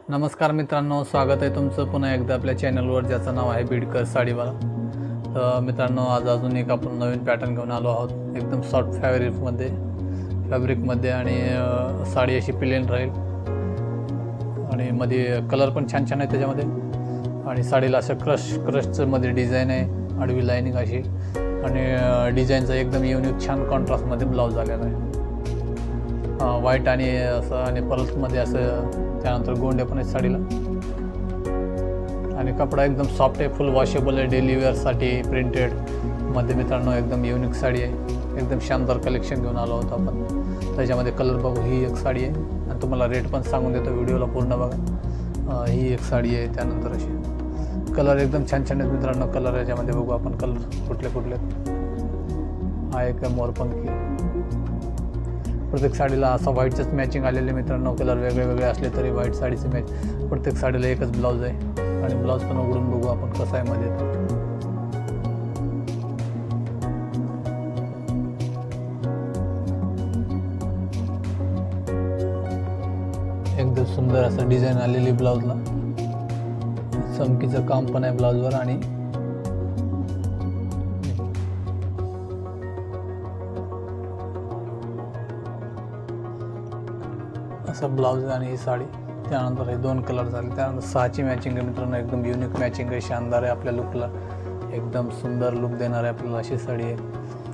नमस्कार मित्रांनो, स्वागत आहे तुमचं पुन्हा एकदा आपल्या चॅनलवर, ज्याचं नाव आहे बीडकर साडीवाला। तर मित्रांनो, आज अजून एक आपण नवीन पॅटर्न घेऊन आलो आहोत। एकदम सॉफ्ट फॅब्रिकमध्ये आणि साडी अशी प्लेन राहील आणि मध्ये कलर पण छान छान आहे त्याच्यामध्ये। आणि साडीला असं क्रशचं मध्ये डिझाईन आहे, आडवी लाईनिंग अशी, आणि डिझाईनचा एकदम युनिक छान कॉन्ट्रास्टमध्ये ब्लाऊज आलेला आहे। व्हाईट आणि असं आणि पर्ल्समध्ये असं, त्यानंतर गोंडे पण आहेत साडीला। आणि कपडा एकदम सॉफ्ट आहे, फुल वॉशेबल आहे, डेली वेअरसाठी प्रिंटेड मध्ये। मित्रांनो, एकदम युनिक साडी आहे, एकदम शानदार कलेक्शन घेऊन आलो होतो आपण। त्याच्यामध्ये कलर बघू, ही एक साडी आहे आणि तुम्हाला रेट पण सांगून देतो, व्हिडिओला पूर्ण बघा। ही एक साडी आहे, त्यानंतर अशी कलर एकदम छान छान आहेत मित्रांनो। कलर याच्यामध्ये बघू आपण, कलर कुठले कुठले। हा एक मोरपंखी, प्रत्येक साडीला असं व्हाईटचंच मॅचिंग आलेले मित्रांनो। कलर वेगळे वेगळे असले तरी व्हाईट साडीचे मॅच, प्रत्येक साडीला एकच ब्लाऊज आहे। आणि ब्लाऊज पण उघडून बघू आपण कसं आहे मध्ये। एकदम सुंदर असं डिझाईन आलेली ब्लाऊजला, चमकीचं काम पण आहे ब्लाऊजवर। आणि असं ब्लाऊज आणि ही साडी, त्यानंतर हे दोन कलर झाले। त्यानंतर 6ची मॅचिंग आहे मित्रांनो, एकदम युनिक मॅचिंग आहे, शानदार आहे, आपल्या लुकला एकदम सुंदर लुक देणार आहे आपल्याला अशी साडी आहे।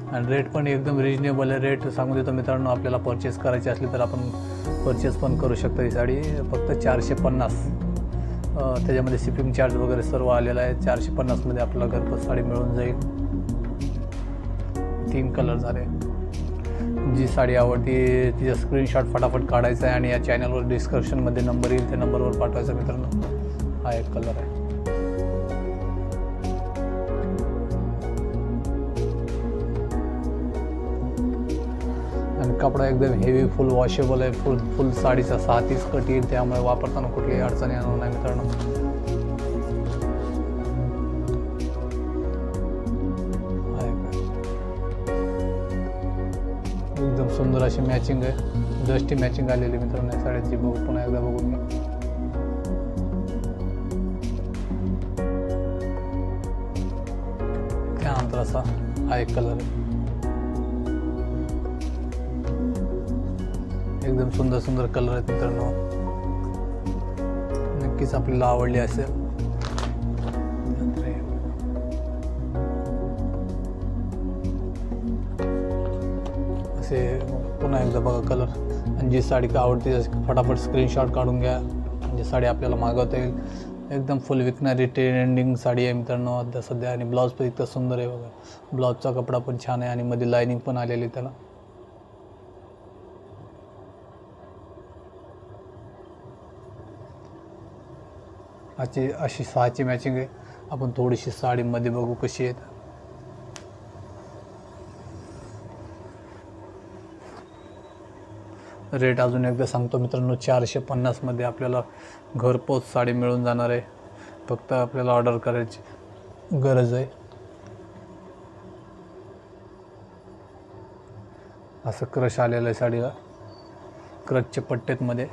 आणि रेट पण एकदम रिजनेबल आहे, रेट सांगून देतो मित्रांनो। आपल्याला परचेस करायची असली तर आपण परचेस पण करू शकतो। ही साडी फक्त 450, त्याच्यामध्ये शिपिंग चार्ज वगैरे सर्व आलेला आहे। 450 मध्ये आपल्याला घरपोच साडी मिळून जाईल। 3 कलर झाले। जी साडी आवडती तिचा स्क्रीनशॉट फटाफट काढायचा आहे आणि या चॅनलवर डिस्क्रिप्शनमध्ये नंबर येईल, त्या नंबरवर पाठवायचा मित्रांनो। हा एक कलर आहे। आणि कपडा एकदम हेवी, फुल वॉशेबल आहे, फुल साडीचा 6-30 कट येईल, त्यामुळे वापरताना कुठलीही अडचणी येणार नाही मित्रांनो। एकदम सुंदर अशी मॅचिंग आहे, डस्टी मॅचिंग आलेली मित्रांनो या साडीची। बघू, पुन्हा एकदा बघून घ्या। त्यानंतर असा हा एक कलर आहे, एकदम सुंदर सुंदर कलर आहेत मित्रांनो, नक्कीच आपल्याला आवडली असेल। असे पुन्हा एकदा बघा कलर। आणि जी साडी का आवडते फटाफट स्क्रीनशॉट काढून घ्या, म्हणजे साडी आपल्याला मागवता येईल। एकदम फुल विकणारी ट्रेंडिंग साडी आहे मित्रांनो आता सध्या। आणि ब्लाऊज पण इतकं सुंदर आहे बघा, ब्लाऊजचा कपडा पण छान आहे आणि मध्ये लाईनिंग पण आलेली त्याला। अशी 6ची मॅचिंग आहे। आपण थोडीशी साडीमध्ये बघू कशी आहे। रेट अजून एकदा सांगतो मित्रांनो, 450 मध्ये आपल्याला घरपोच साडी मिळून जाणार आहे। फक्त आपल्याला ऑर्डर करायची गरज आहे। असं क्रश आलेलं आहे साडीला, क्रशचे पट्टेत मध्ये।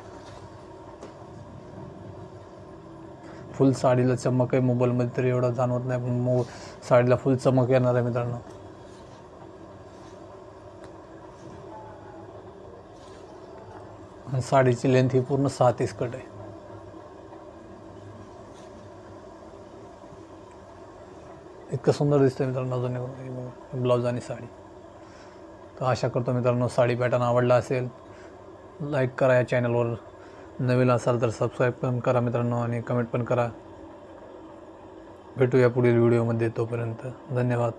फुल साडीला चमक आहे, मोबाईलमध्ये तरी एवढा जाणवत नाही, पण साडीला फुल चमक येणार आहे मित्रांनो। साडीची लेंथ ही पूर्ण 6-30 कट आहे। इतकं सुंदर दिसतंय मित्रांनो अजून ब्लाऊज आणि साडी। तर आशा करतो मित्रांनो साडी पॅटर्न आवडला असेल। लाईक करा, या चॅनलवर नवीन असाल तर सबस्क्राईब पण करा मित्रांनो, आणि कमेंट पण करा। भेटूया पुढील व्हिडिओमध्ये, तोपर्यंत धन्यवाद।